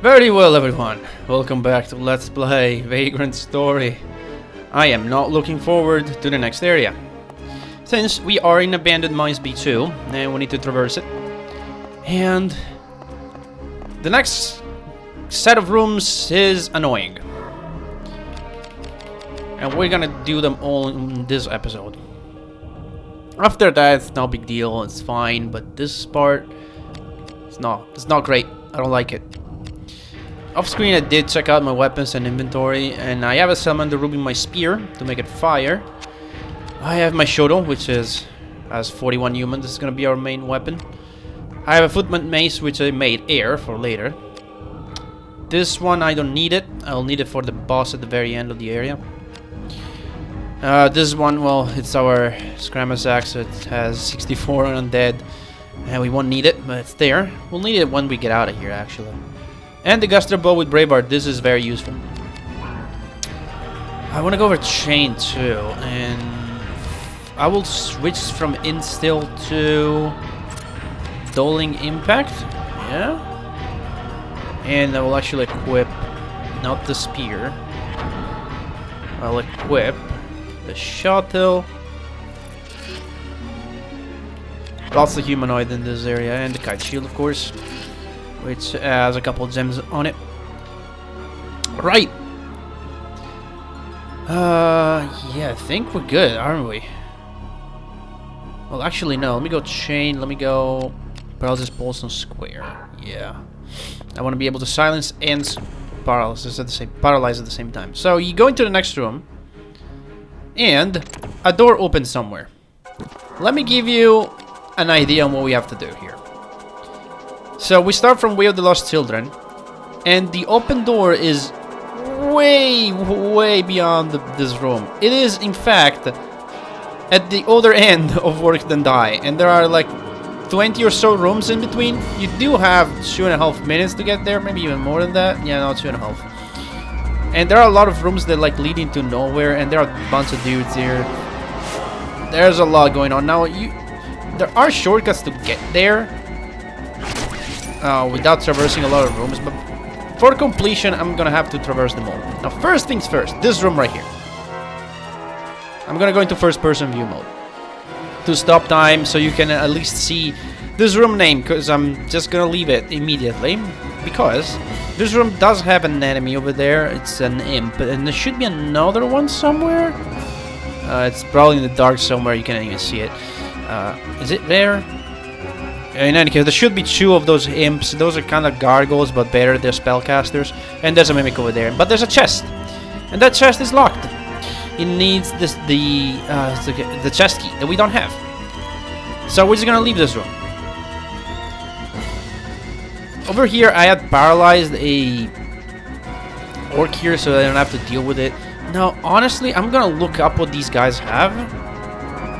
Very well, everyone. Welcome back to Let's Play Vagrant Story. I am not looking forward to the next area, since we are in Abandoned Mines B2 and we need to traverse it. And the next set of rooms is annoying. And we're gonna do them all in this episode. After that, it's no big deal, it's fine, but this part, it's not great. I don't like it. Off screen I did check out my weapons and inventory, and I have a salamander rubbing my spear to make it fire. I have my shoto, which has 41 human. This is gonna be our main weapon. I have a footman mace, which I made air for later. This one I don't need it. I'll need it for the boss at the very end of the area. This one, well, it's our Scrammus axe. It has 64 undead, and we won't need it, but it's there. We'll need it when we get out of here, actually. And the Guster bow with Braveheart. This is very useful. I want to go over chain too, and I will switch from instill to doling impact. Yeah, and I will actually equip not the spear. I'll equip the shuttle. Lots of humanoid in this area, and the kite shield, of course, which has a couple of gems on it. Right. Yeah, I think we're good, aren't we? Well, actually, no. Let me go chain. Let me go paralysis, pulse, and square. Yeah. I want to be able to silence and paralyze at the same time. So you go into the next room, and a door opens somewhere. Let me give you an idea on what we have to do here. So we start from Way of the Lost Children, and the open door is way beyond this room. It is, in fact, at the other end of Work Then Die, and there are like 20 or so rooms in between. You do have 2.5 minutes to get there, maybe even more than that. Yeah, no, 2.5. And there are a lot of rooms that like lead into nowhere, and there are a bunch of dudes here. There's a lot going on. Now, there are shortcuts to get there, without traversing a lot of rooms, but for completion I'm gonna have to traverse them all. Now, first things first, this room right here. I'm gonna go into first person view mode to stop time, so you can at least see this room name, because I'm just gonna leave it immediately, because this room does have an enemy over there. It's an imp, and there should be another one somewhere. It's probably in the dark somewhere, you can't even see it. Is it there? In any case, there should be 2 of those imps. Those are kind of gargoyles, but better. They're spellcasters. And there's a mimic over there. But there's a chest, and that chest is locked. It needs the chest key that we don't have. So we're just gonna leave this room. Over here, I had paralyzed a orc here, so I don't have to deal with it. Now, honestly, I'm gonna look up what these guys have,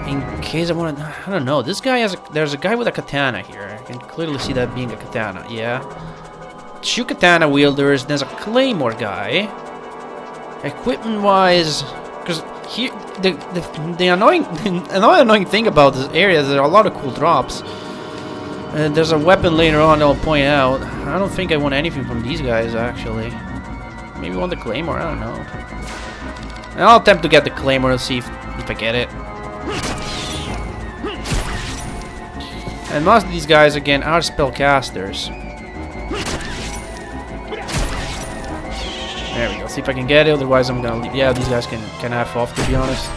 in case I want to. I don't know. This guy has. There's a guy with a katana here. I can clearly see that being a katana. Yeah. 2 katana wielders. There's a claymore guy. Equipment-wise, because here the annoying thing about this area is there are a lot of cool drops. And there's a weapon later on that I'll point out. I don't think I want anything from these guys actually. Maybe I want the claymore. I don't know. And I'll attempt to get the claymore and see if I get it. And most of these guys, again, are spellcasters. There we go. See if I can get it, otherwise I'm gonna leave. Yeah, these guys can have off, to be honest.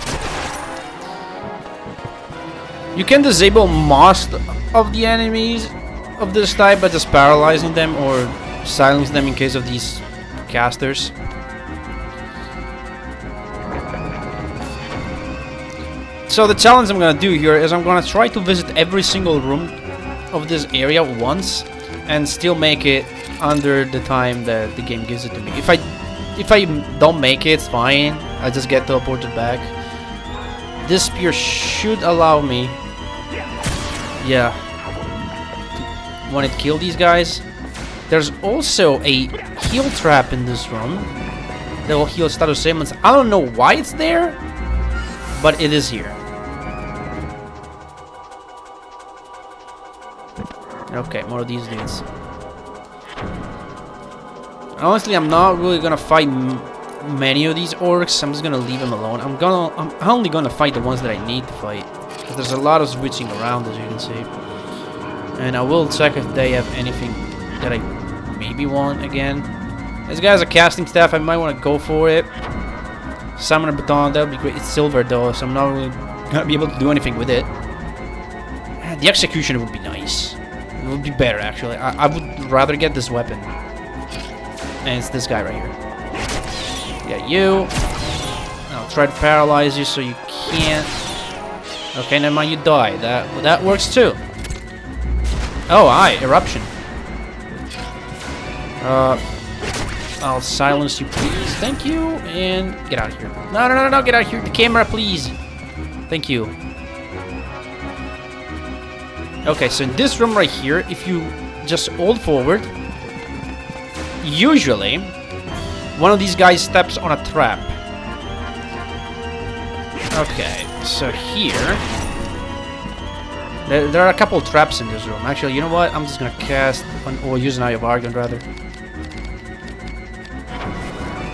You can disable most of the enemies of this type by just paralyzing them or silence them in case of these casters. So the challenge I'm gonna do here is I'm gonna try to visit every single room of this area once and still make it under the time that the game gives it to me. If I don't make it, it's fine. I just get teleported back. This spear should allow me, yeah, to, when it kill these guys. There's also a heal trap in this room that will heal status ailments. I don't know why it's there, but it is here. Okay, more of these dudes. Honestly, I'm not really gonna fight many of these orcs. I'm just gonna leave them alone. I'm only gonna fight the ones that I need to fight. Because there's a lot of switching around, as you can see. And I will check if they have anything that I maybe want again. This guy has a casting staff. I might want to go for it. Summoner baton, that would be great. It's silver though, so I'm not really gonna be able to do anything with it. The executioner would be nice. It would be better, actually. I would rather get this weapon. And it's this guy right here. Yeah, you. I'll try to paralyze you so you can't. Okay, never mind, you die. That works too. Oh, aye, eruption. I'll silence you, please. Thank you, and get out of here. No, get out of here. The camera, please. Thank you. Okay, so in this room right here, if you just hold forward, usually one of these guys steps on a trap. Okay, so here there are a couple of traps in this room. Actually, you know what? I'm just gonna cast or use an Eye of Argon rather,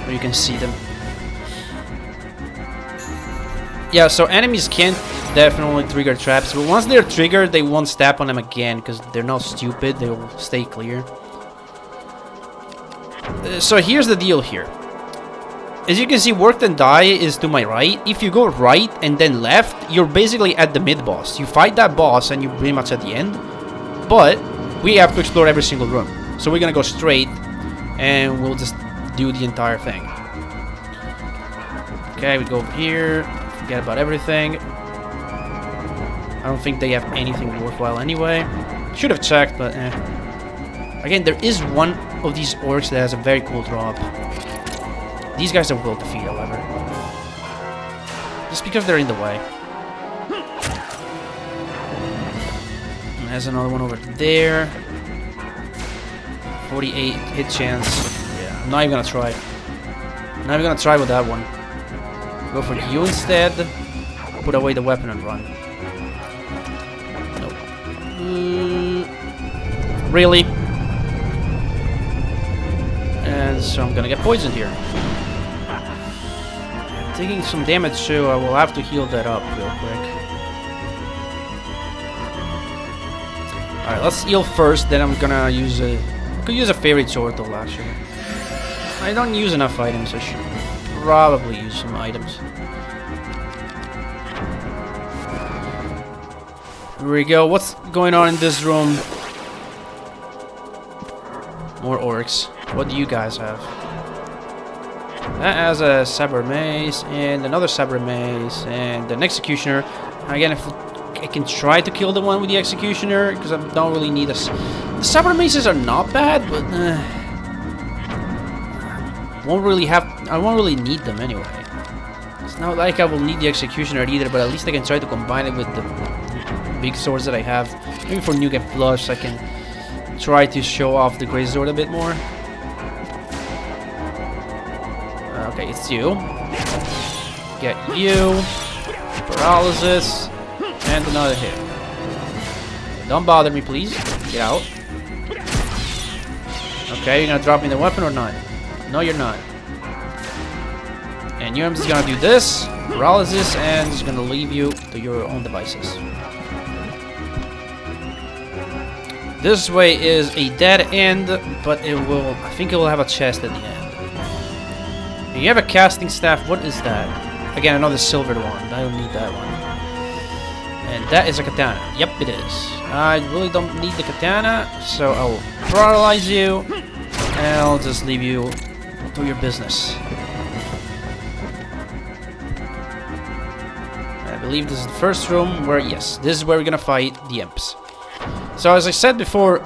where you can see them. Yeah, so enemies can't definitely trigger traps, but once they're triggered, they won't step on them again because they're not stupid. They will stay clear. So here's the deal here. As you can see, Work Then Die is to my right. If you go right and then left, you're basically at the mid-boss. You fight that boss and you're pretty much at the end. But we have to explore every single room. So we're gonna go straight and we'll just do the entire thing. Okay, we go over here. Forget about everything. I don't think they have anything worthwhile anyway. Should have checked, but eh. Again, there is one of these orcs that has a very cool drop. These guys are will defeat, however. Just because they're in the way. And there's another one over there. 48 hit chance. Yeah, I'm not even gonna try. I'm not even gonna try with that one. Go for you instead. Put away the weapon and run. Nope. Really? And so I'm gonna get poisoned here. Taking some damage too, I will have to heal that up real quick. Alright, let's heal first, then I'm gonna use a... I could use a favorite sword though, actually. I don't use enough items, I should probably use some items. Here we go, what's going on in this room? More orcs. What do you guys have? That has a Saber Mace and another Saber Mace and an Executioner. Again, if I can try to kill the one with the Executioner, because I don't really need a... The Saber Maces are not bad, but I won't really need them anyway. It's not like I will need the Executioner either, but at least I can try to combine it with the big swords that I have. Maybe for New Game Plus I can try to show off the Great Sword a bit more. Okay, it's you. Get you. Paralysis. And another hit. Don't bother me, please. Get out. Okay, you're gonna drop me the weapon or not? No, you're not. And you're just gonna do this. Paralysis, and just gonna leave you to your own devices. This way is a dead end, but it will... I think it will have a chest at the end. And you have a casting staff. What is that? Again, another silver one. I don't need that one. And that is a katana. Yep, it is. I really don't need the katana, so I'll paralyze you, and I'll just leave you to your business. I believe this is the first room where, yes, this is where we're gonna fight the imps. So as I said before,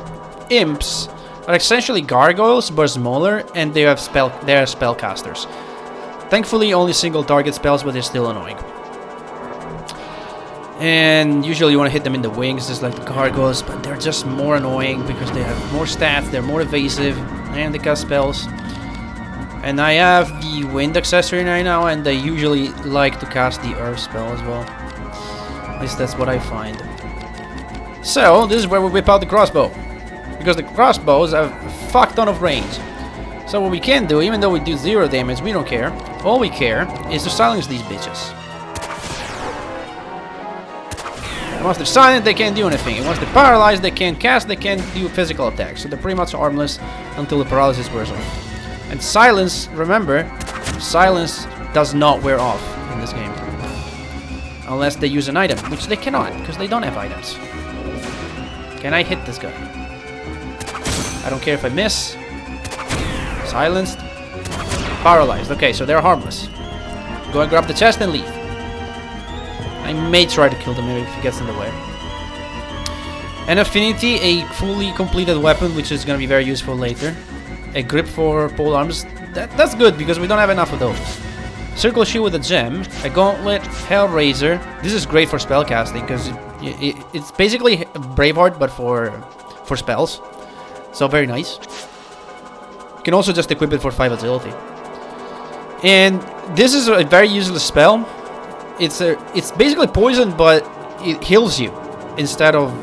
imps are essentially gargoyles, but smaller, and they are spellcasters. Thankfully, only single target spells, but they're still annoying. And usually you want to hit them in the wings, just like the gargoyles, but they're just more annoying because they have more stats, they're more evasive, and they cast spells. And I have the wind accessory right now, and they usually like to cast the earth spell as well. At least that's what I find. So, this is where we whip out the crossbow. Because the crossbows have a fuck ton of range. So So what we can do, even though we do 0 damage, we don't care. All we care is to silence these bitches. And once they're silent, they can't do anything. And once they're paralyzed, they can't cast, they can't do physical attacks. So they're pretty much harmless until the paralysis wears off. And silence, remember, silence does not wear off in this game. Unless they use an item, which they cannot, because they don't have items. Can I hit this guy? I don't care if I miss. Silenced. Paralyzed. Okay, so they're harmless. Go and grab the chest and leave. I may try to kill them if he gets in the way. An affinity, a fully completed weapon, which is going to be very useful later. A grip for pole arms. That's good, because we don't have enough of those. Circle shield with a gem. A gauntlet. Hellraiser. This is great for spellcasting, because it's basically Braveheart, but for spells. So very nice. You can also just equip it for 5 agility. And this is a very useless spell. It's basically poison, but it heals you instead of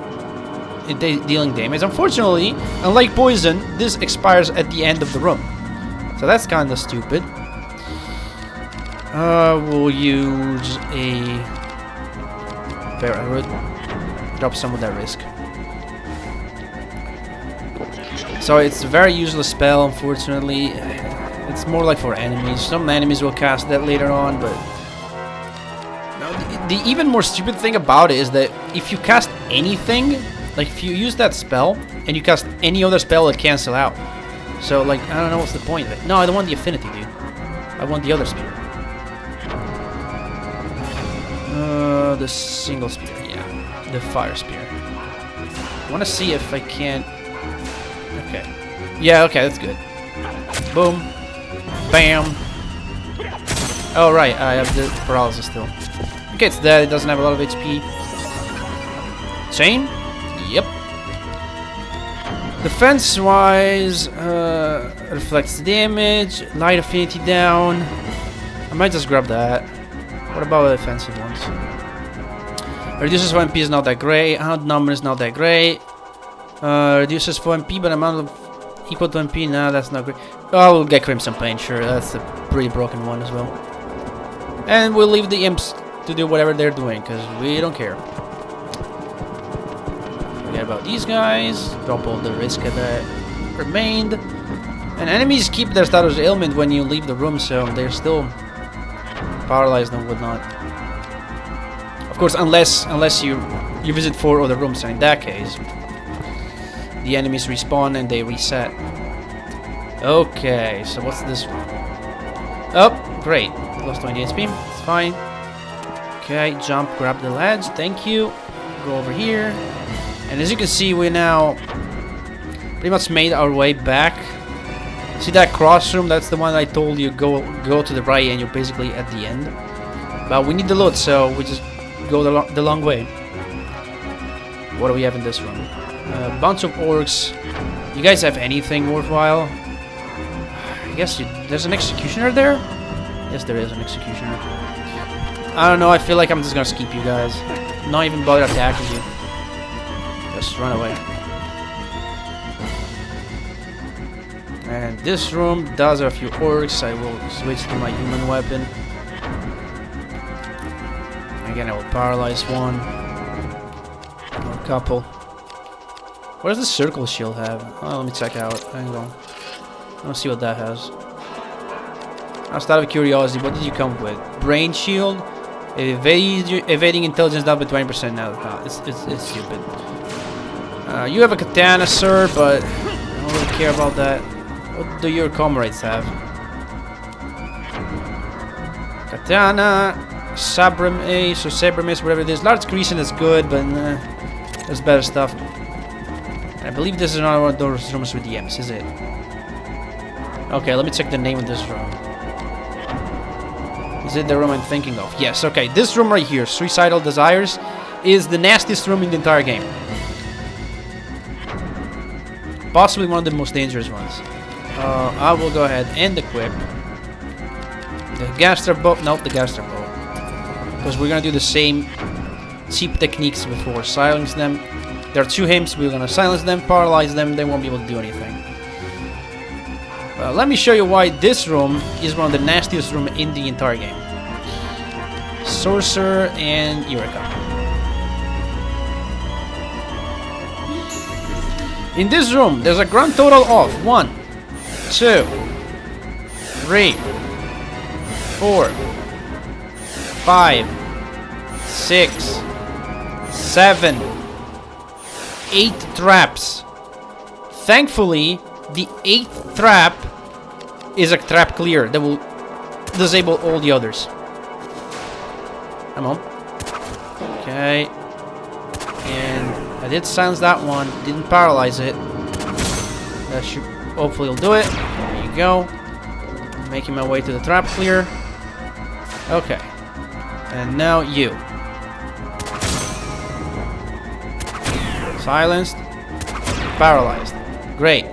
dealing damage. Unfortunately, unlike poison, this expires at the end of the room. So that's kind of stupid. We'll use a bear root. Drop some of that risk. So it's a very useless spell, unfortunately. It's more like for enemies. Some enemies will cast that later on, but... The even more stupid thing about it is that if you cast anything, like if you use that spell, and you cast any other spell, it cancel out. So, like, I don't know what's the point of it. No, I don't want the affinity, dude. I want the other spear. The single spear, yeah. The fire spear. I want to see if I can... Okay. Yeah, okay, that's good. Boom. Bam. Oh, right, I have the paralysis still. Okay, it's dead. It doesn't have a lot of HP. Chain? Yep. Defense-wise, reflects damage. Light affinity down. I might just grab that. What about the offensive ones? Reduces 4 MP is not that great. Outnumber is not that great. Reduces 4 MP, but amount of equal to MP. Nah, that's not great. Oh, we'll get Crimson Pain, sure. That's a pretty broken one as well. And we'll leave the imps to do whatever they're doing, because we don't care. Forget about these guys. Drop all the risk that remained. And enemies keep their status ailment when you leave the room, so they're still paralyzed and whatnot. Of course, unless you visit 4 other rooms, and in that case, the enemies respawn and they reset. Okay, so what's this one? Oh, great. Lost 20 HP. It's fine. Okay, jump, grab the ledge. Thank you. Go over here. And as you can see, we now pretty much made our way back. See that cross room? That's the one I told you go to the right and you're basically at the end. But we need the loot, so we just go the long way. What do we have in this room? A bunch of orcs. You guys have anything worthwhile? I guess there's an executioner there? Yes, there is an executioner. I don't know, I feel like I'm just gonna skip you guys. Not even bother attacking you. Just run away. And this room does have a few orcs. I will switch to my human weapon. Again, I will paralyze one. Or a couple. What does the circle shield have? Oh, let me check out. Hang on. Let's see what that has. Just out of curiosity, what did you come with? Brain shield? Evading intelligence down by 20%. No, it's stupid. You have a katana, sir, but I don't really care about that. What do your comrades have? Katana, Sabrum Ace, or Sabramis, whatever it is. Large Crescent is good, but there's better stuff. And I believe this is another one of those rooms with the M's, is it? Okay, let me check the name of this room. Is it the room I'm thinking of? Yes, okay. This room right here, Suicidal Desires, is the nastiest room in the entire game. Possibly one of the most dangerous ones. I will go ahead and equip the Gaster Bow. Nope, the Gaster Bow. Because we're going to do the same cheap techniques before. Silence them. There are 2 imps. We're going to silence them, paralyze them. They won't be able to do anything. Let me show you why this room is one of the nastiest rooms in the entire game. Sorcerer and Eureka. In this room, there's a grand total of 1, 2, 3, 4, 5, 6, 7, 8 traps. Thankfully, the 8th trap is a trap clear that will disable all the others. Come on. Okay. And I did silence that one. Didn't paralyze it. That should hopefully will do it. There you go. Making my way to the trap clear. Okay. And now you. Silenced. Paralyzed. Great.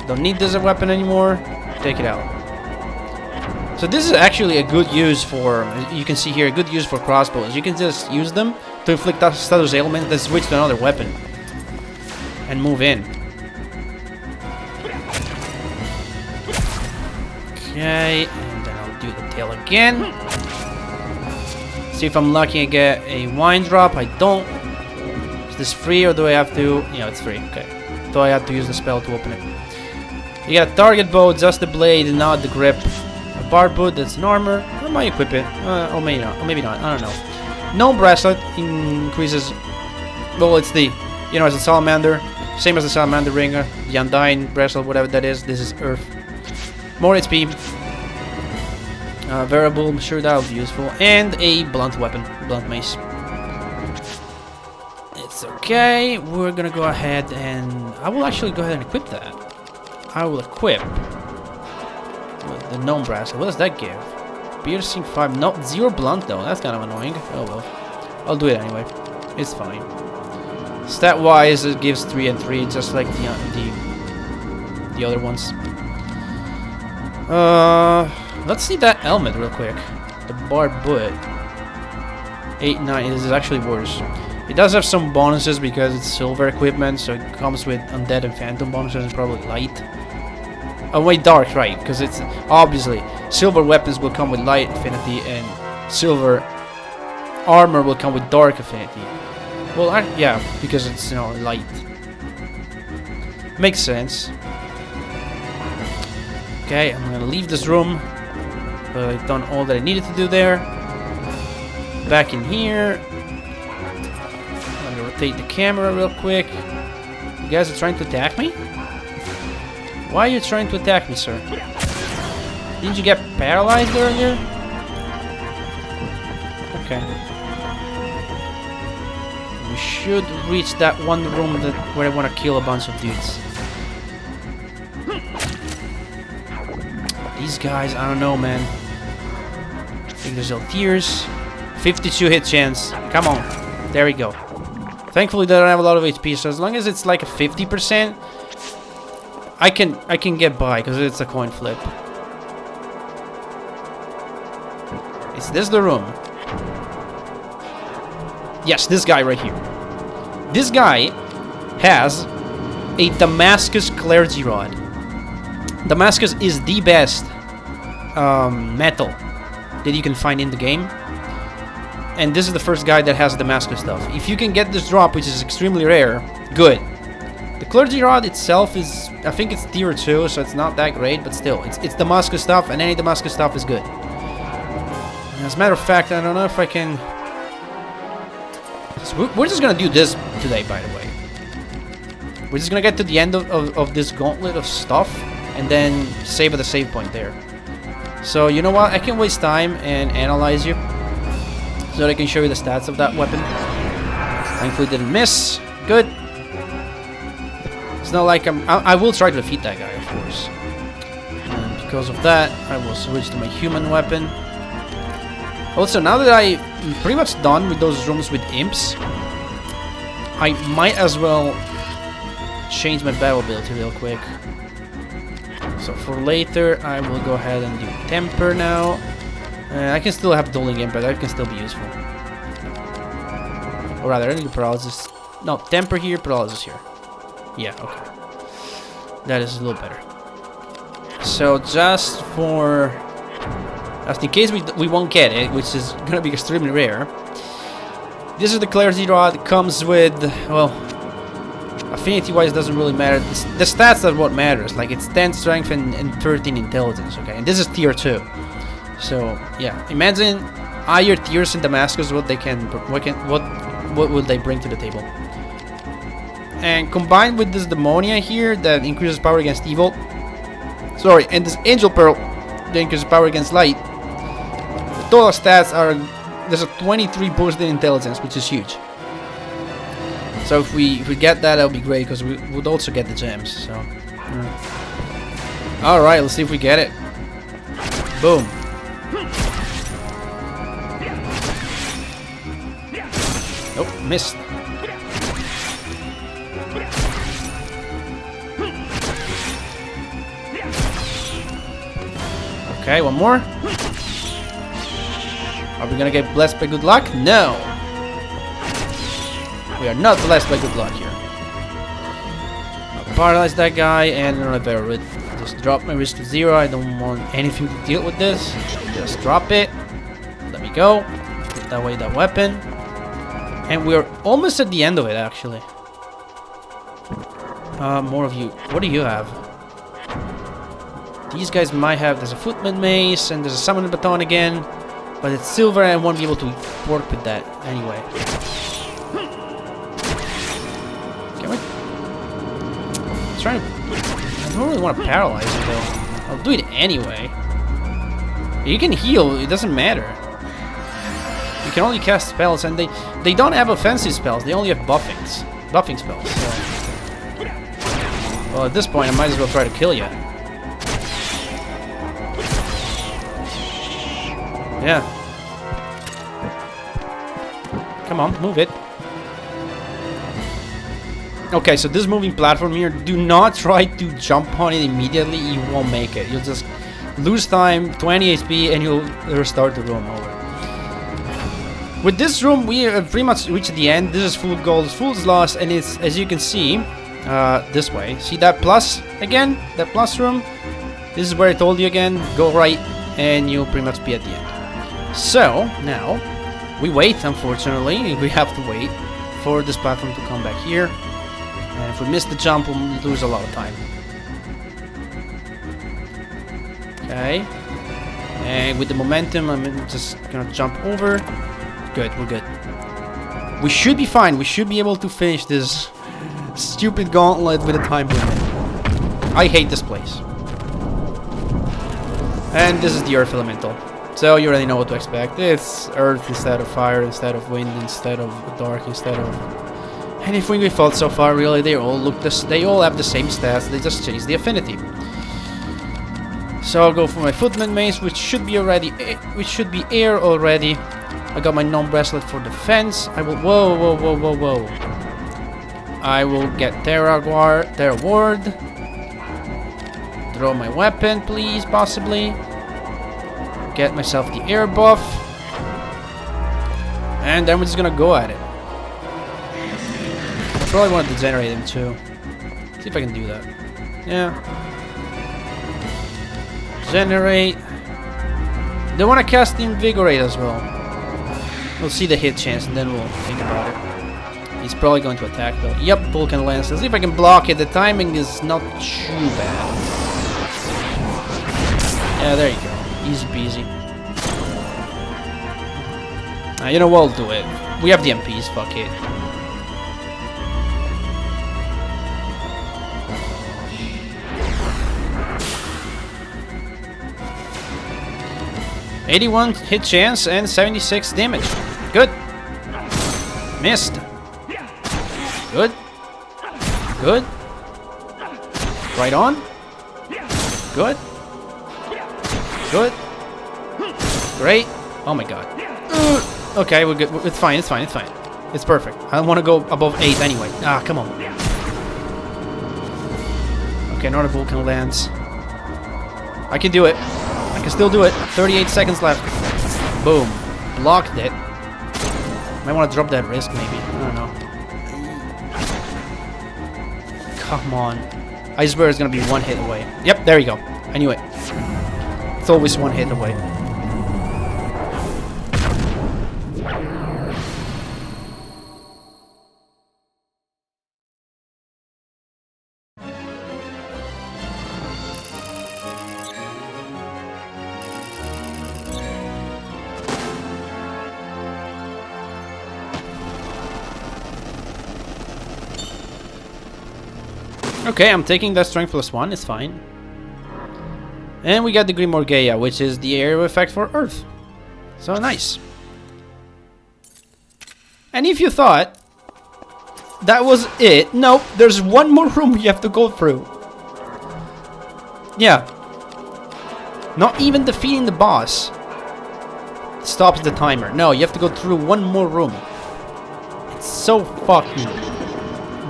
Don't need this weapon anymore. Take it out. So this is actually a good use for, you can see here, a good use for crossbows. You can just use them to inflict status ailment, then switch to another weapon. And move in. Okay, and then I'll do the tail again. See if I'm lucky and get a wine drop. I don't. Is this free or do I have to? Yeah, it's free. Okay. Do I have to use the spell to open it? You get a target bow, just the blade, not the grip. A bar boot, that's an armor. I might equip it. Or maybe not. Or maybe not. I don't know. No bracelet increases. Well, it's the, you know, as a salamander. Same as the salamander ring, the undying bracelet, whatever that is. This is earth. More HP. Variable, I'm sure that'll be useful. And a blunt weapon. Blunt mace. It's okay. We're gonna go ahead and I will actually go ahead and equip that. I will equip the gnome bracelet. What does that give? Piercing 5. No, 0 blunt though. That's kind of annoying. Oh well. I'll do it anyway. It's fine. Stat wise, it gives 3 and 3, just like the other ones. Let's see that helmet real quick. The Bardorba. 8, 9. This is actually worse. It does have some bonuses because it's silver equipment, so it comes with undead and phantom bonuses and probably light. Oh wait, dark, right? Because it's obviously silver weapons will come with light affinity, and silver armor will come with dark affinity. Well, yeah, because it's, you know, light. Makes sense. Okay, I'm gonna leave this room. I've done all that I needed to do there. Back in here. I'm gonna rotate the camera real quick. You guys are trying to attack me? Why are you trying to attack me, sir? Didn't you get paralyzed earlier? Okay. We should reach that one room where I want to kill a bunch of dudes. These guys, I don't know, man. I think there's tears. 52 hit chance. Come on. There we go. Thankfully, they don't have a lot of HP, so as long as it's like a 50%, I can get by because it's a coin flip. Is this the room? Yes, this guy right here. This guy has a Damascus Clergy Rod. Damascus is the best metal that you can find in the game. And this is the first guy that has Damascus stuff. If you can get this drop, which is extremely rare, good. The Clergy Rod itself is, I think it's tier 2, so it's not that great, but still, it's Damascus stuff, and any Damascus stuff is good. As a matter of fact, I don't know if I can... So we're just gonna do this today, by the way. We're just gonna get to the end of this gauntlet of stuff, and then save at the save point there. So, you know what? I can waste time and analyze you, so that I can show you the stats of that weapon. Thankfully didn't miss. Good. It's not like I will try to defeat that guy, of course. And because of that, I will switch to my human weapon. Also, now that I'm pretty much done with those rooms with imps, I might as well change my battle ability real quick. So for later, I will go ahead and do Temper now. I can still have Dueling Imp, but that can still be useful. Or rather, I need Paralysis. No, Temper here, Paralysis here. Yeah, okay. That is a little better. So just in case we won't get it, which is gonna be extremely rare. This is the Clarity Rod. It comes with, well, affinity-wise doesn't really matter. The stats are what matters. Like it's 10 strength and 13 intelligence. Okay, and this is tier 2. So yeah, imagine higher tiers in Damascus. What will they bring to the table? And combined with this Demonia here that increases power against evil. Sorry, and this Angel Pearl that increases power against light. The total stats are. There's a 23 boosted intelligence, which is huge. So if we get that, that'll be great because we would also get the gems. So, all right, let's see if we get it. Boom. Nope, missed. Okay, one more. Are we gonna get blessed by good luck? No! We are not blessed by good luck here. I'll paralyze that guy and just drop my risk to 0. I don't want anything to deal with this. Just drop it. Let me go. Put that way that weapon. And we're almost at the end of it actually. More of you. What do you have? These guys might have. There's a footman mace and there's a summoning baton again. But it's silver and I won't be able to work with that anyway. Can we? I'm trying to. I don't really want to paralyze it though. I'll do it anyway. You can heal, it doesn't matter. You can only cast spells and they don't have offensive spells, they only have buffing spells. So. Well, at this point I might as well try to kill you. Yeah. Come on, move it. Okay, so this moving platform here, do not try to jump on it immediately, you won't make it. You'll just lose time, 20 HP, and you'll restart the room over. With this room, we have pretty much reached the end. This is full gold, full lost, and it's, as you can see, this way. See that plus again? That plus room? This is where I told you again, go right, and you'll pretty much be at the end. So, now, we wait, unfortunately. We have to wait for this platform to come back here. And if we miss the jump, we'll lose a lot of time. Okay. And with the momentum, I'm just gonna jump over. Good, we're good. We should be fine. We should be able to finish this stupid gauntlet with a time limit. I hate this place. And this is the Earth Elemental. So you already know what to expect. It's Earth instead of Fire, instead of Wind, instead of Dark, instead of anything we fought so far. Really, they all have the same stats. They just change the affinity. So I'll go for my Footman Mace, which should be air already. I got my non-bracelet for defense. I will. Whoa. I will get Terra Ward. Throw my weapon, please, possibly. Get myself the air buff. And then we're just gonna go at it. I probably want to degenerate him too. See if I can do that. Yeah. Generate. They want to cast Invigorate as well. We'll see the hit chance and then we'll think about it. He's probably going to attack though. Yep, Vulcan Lance. Let's see if I can block it. The timing is not too bad. Yeah, there you go. Easy peasy. You know what, we'll do it. We have the MPs, fuck it. $81 hit chance and 76 damage. Good. Missed. Good. Good. Right on. Good. Good. Great. Oh my god. Okay, we're good. It's fine, it's fine, it's fine. It's perfect. I don't want to go above 8 anyway. Ah, come on. Okay, another Vulcan Lance. I can do it. I can still do it. 38 seconds left. Boom. Blocked it. Might want to drop that risk, maybe. I don't know. Come on. I swear it's going to be one hit away. Yep, there you go. Anyway, it's always one hit away. Okay, I'm taking that strength +1, it's fine. And we got the Grimoire Gaia, which is the area effect for Earth. So nice. And if you thought that was it, nope, there's one more room you have to go through. Yeah. Not even defeating the boss stops the timer. No, you have to go through one more room. It's so fucking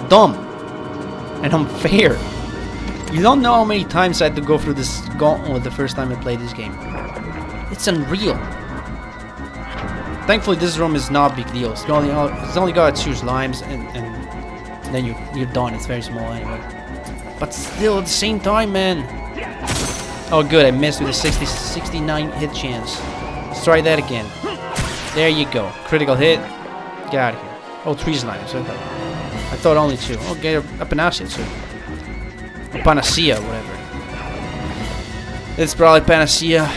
dumb and unfair. You don't know how many times I had to go through this gauntlet the first time I played this game. It's unreal. Thankfully, this room is not a big deal. It's only got 2 slimes, and then you're done. It's very small anyway. But still, at the same time, man. Oh, good. I missed with a 69 hit chance. Let's try that again. There you go. Critical hit. Get out of here. Oh, 3 slimes. Okay. I thought only 2. Okay, a panacea too. A panacea, whatever. It's probably panacea.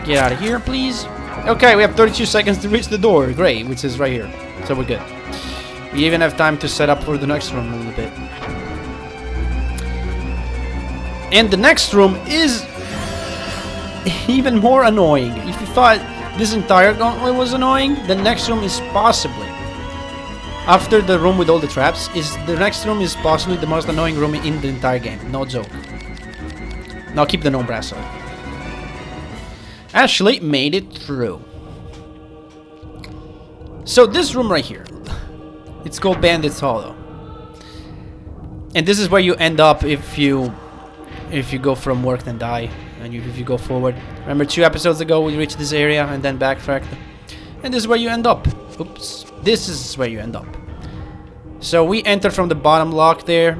Get out of here, please. Okay, we have 32 seconds to reach the door. Great, which is right here. So we're good. We even have time to set up for the next room a little bit. And the next room is even more annoying. If you thought this entire gauntlet was annoying, the next room is possibly, after the room with all the traps, the next room is possibly the most annoying room in the entire game. No joke. Now keep the gnome bracelet. Ashley made it through. So this room right here, it's called Bandit's Hollow. And this is where you end up if you go from work and die, and if you go forward. Remember 2 episodes ago we reached this area and then backtracked. And this is where you end up. Oops. This is where you end up. So we enter from the bottom lock there.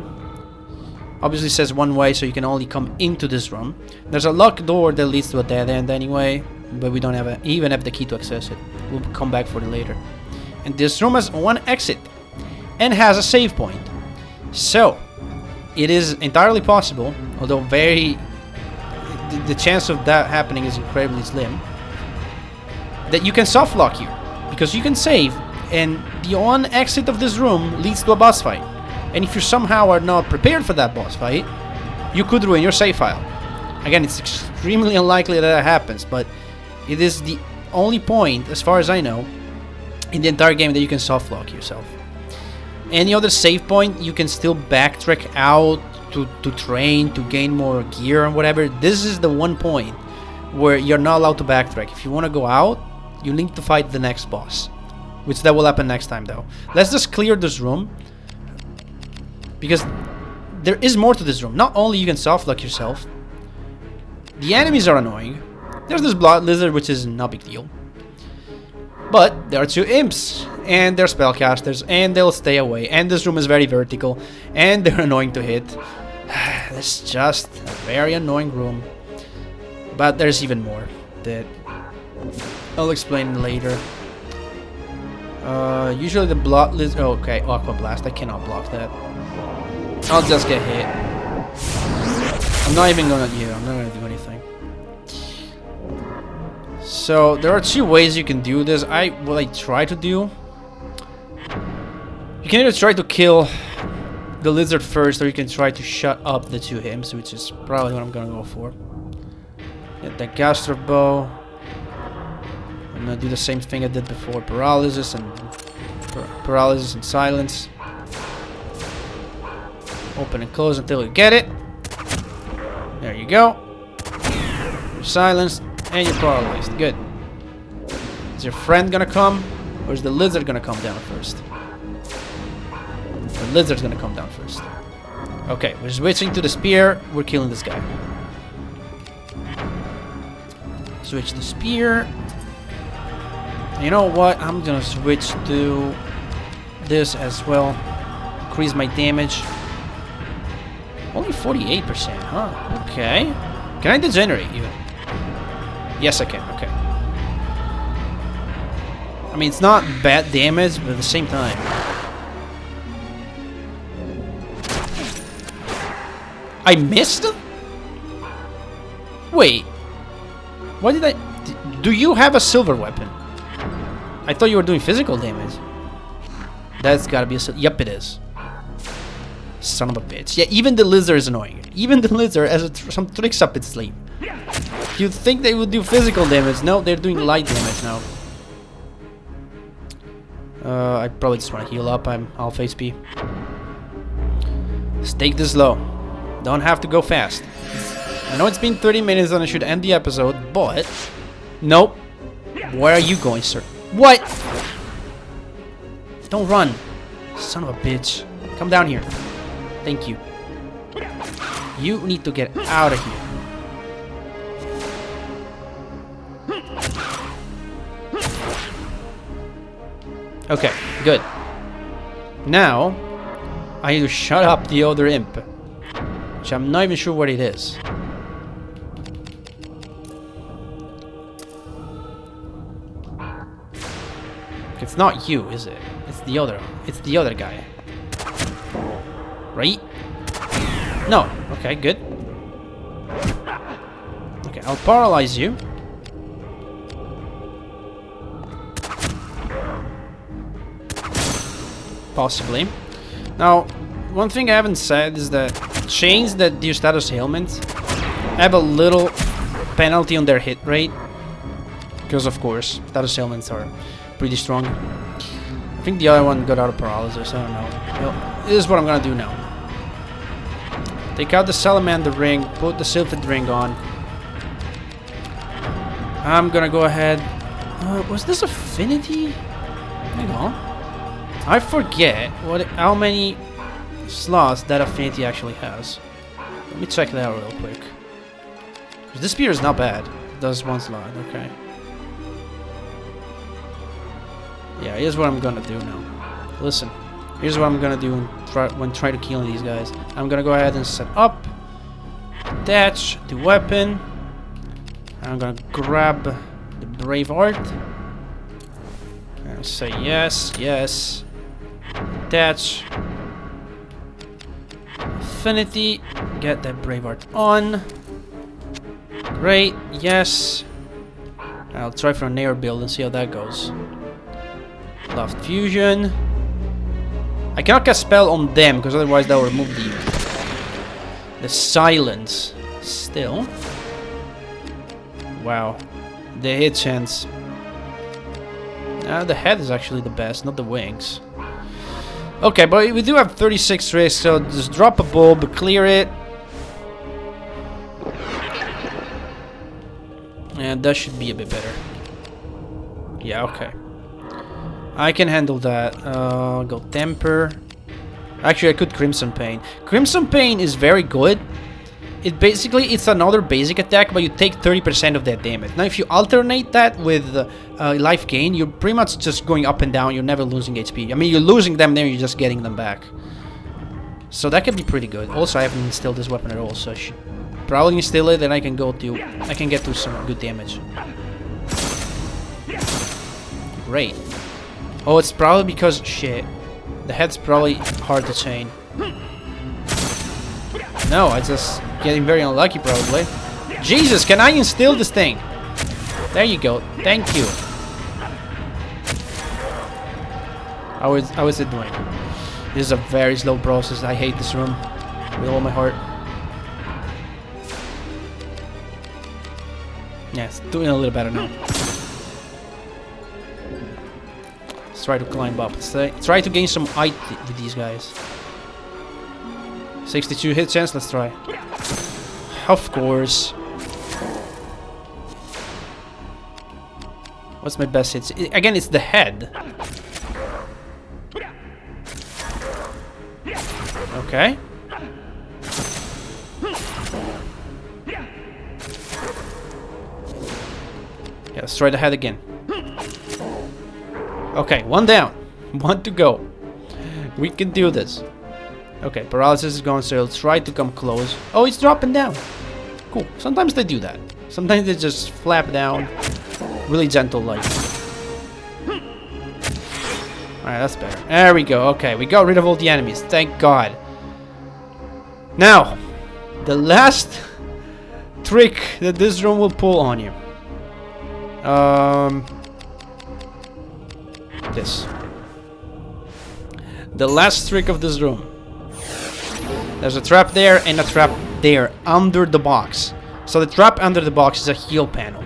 Obviously says one way, so you can only come into this room. There's a locked door that leads to a dead end anyway, but we don't even have the key to access it. We'll come back for it later. And this room has 1 exit and has a save point. So it is entirely possible, although the chance of that happening is incredibly slim, that you can soft lock here, because you can save, and the one exit of this room leads to a boss fight. And if you somehow are not prepared for that boss fight, you could ruin your save file. Again, it's extremely unlikely that happens, but it is the only point, as far as I know, in the entire game that you can soft lock yourself. Any other save point, you can still backtrack out to train, to gain more gear and whatever. This is the one point where you're not allowed to backtrack. If you want to go out, you need to fight the next boss, which that will happen next time though. Let's just clear this room, because there is more to this room. Not only you can soft lock yourself, the enemies are annoying. There's this blood lizard, which is no big deal, but there are 2 imps, and they're spellcasters, and they'll stay away, and this room is very vertical, and they're annoying to hit. It's just a very annoying room. But there's even more that I'll explain later. Usually the blood lizard. Oh, okay, Aqua Blast. I cannot block that. I'll just get hit. I'm not even gonna. Yeah, I'm not gonna do anything. So there are 2 ways you can do this. What I try to do. You can either try to kill the lizard first, or you can try to shut up the 2 imps, which is probably what I'm gonna go for. Get that Gastro Bow. I'm gonna do the same thing I did before: paralysis and silence. Open and close until you get it. There you go. You're silenced and you're paralyzed. Good. Is your friend gonna come, or is the lizard gonna come down first? The lizard's gonna come down first. Okay, we're switching to the spear. We're killing this guy. Switch to spear. You know what? I'm gonna switch to this as well. Increase my damage. Only 48%, huh? Okay. Can I degenerate you? Yes, I can. Okay. I mean, it's not bad damage, but at the same time. I missed? Wait. What did I... Do you have a silver weapon? I thought you were doing physical damage. That's gotta be a... Yep, it is. Son of a bitch. Yeah, even the lizard is annoying. Even the lizard has some tricks up its sleeve. You'd think they would do physical damage. No, they're doing light damage now. I probably just want to heal up. I'm half HP. Let's take this slow. Don't have to go fast. I know it's been 30 minutes and I should end the episode, but... Nope. Where are you going, sir? What? Don't run. Son of a bitch. Come down here. Thank you. You need to get out of here. Okay, good. Now, I need to shut up the other imp. Which I'm not even sure what it is. It's not you, is it? It's the other guy. Right? No. Okay, good. Okay, I'll paralyze you. Possibly. Now, one thing I haven't said is that chains that do status ailments have a little penalty on their hit rate. Because, of course, status ailments are pretty strong. I think the other one got out of paralysis. I don't know. Well, this is what I'm gonna do now. Take out the salamander ring, put the sylphid ring on. I'm gonna go ahead. Was this affinity? Hang on. I forget how many slots that affinity actually has. Let me check that out real quick. This spear is not bad. It does one slot. Okay. Yeah, here's what I'm gonna do now. Listen. Here's what I'm gonna do when trying to kill these guys. I'm gonna go ahead and set up, attach the weapon. I'm gonna grab the brave art and say yes, yes. Attach. Affinity. Get that brave art on. Great, yes. I'll try for a nair build and see how that goes. Loft fusion. I cannot cast spell on them because otherwise that will remove the silence. Still. Wow. The hit chance. The head is actually the best, not the wings. Okay, but we do have 36 risk, so just drop a bulb, clear it. And that should be a bit better. Yeah, okay. I can handle that. Go Temper. Actually, I could Crimson Pain. Crimson Pain is very good. It's another basic attack, but you take 30% of that damage. Now, if you alternate that with life gain, you're pretty much just going up and down. You're never losing HP. I mean, you're losing them, then you're just getting them back. So that could be pretty good. Also, I haven't instilled this weapon at all, so I should probably instill it, and I can get to some good damage. Great. Oh, it's probably because shit. The head's probably hard to chain. No, I just getting very unlucky probably. Jesus, can I instill this thing? There you go. Thank you. How is it doing? This is a very slow process. I hate this room with all my heart. Yeah, it's doing a little better now. Let's try to climb up. Let's try to gain some height with these guys. 62 hit chance, let's try. Of course. What's my best hits? Again, it's the head. Okay. Yeah, let's try the head again. Okay, one down. One to go. We can do this. Okay, paralysis is gone, so he'll try to come close. Oh, he's dropping down. Cool. Sometimes they do that. Sometimes they just flap down. Really gentle like. Alright, that's better. There we go. Okay, we got rid of all the enemies. Thank God. Now, the last trick that this room will pull on you. This. The last trick of this room. There's a trap there and a trap there under the box. So the trap under the box is a heal panel.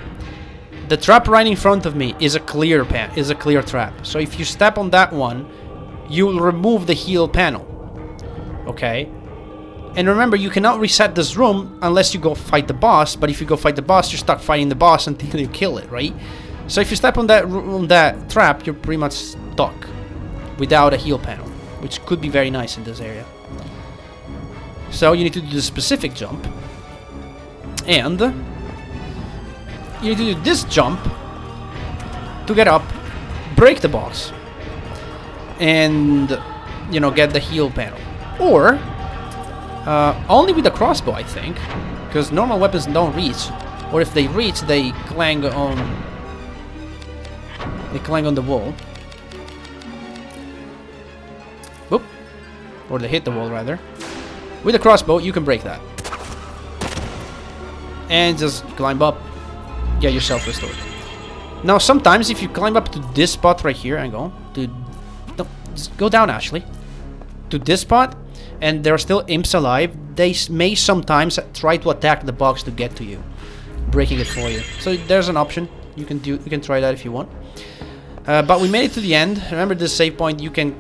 The trap right in front of me is a clear trap. So if you step on that one, you will remove the heal panel. Okay? And remember, you cannot reset this room unless you go fight the boss. But if you go fight the boss, you're stuck fighting the boss until you kill it, right? So if you step on that trap, you're pretty much stuck without a heal panel, which could be very nice in this area. So you need to do the specific jump. And you need to do this jump to get up, break the box, and, you know, get the heal panel. Or only with the crossbow, I think, because normal weapons don't reach. Or if they reach, they clang on the wall. Boop. Or they hit the wall, rather. With a crossbow, you can break that. And just climb up. Get yourself restored. Now, sometimes if you climb up to this spot right here, and go down, Ashley. To this spot, and there are still imps alive, they may sometimes try to attack the box to get to you, breaking it for you. So there's an option. You can try that if you want. But we made it to the end. Remember this save point, you can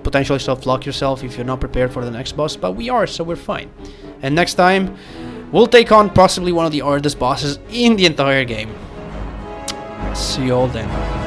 potentially self-lock yourself if you're not prepared for the next boss, but we are, so we're fine. And next time, we'll take on possibly one of the hardest bosses in the entire game. See you all then.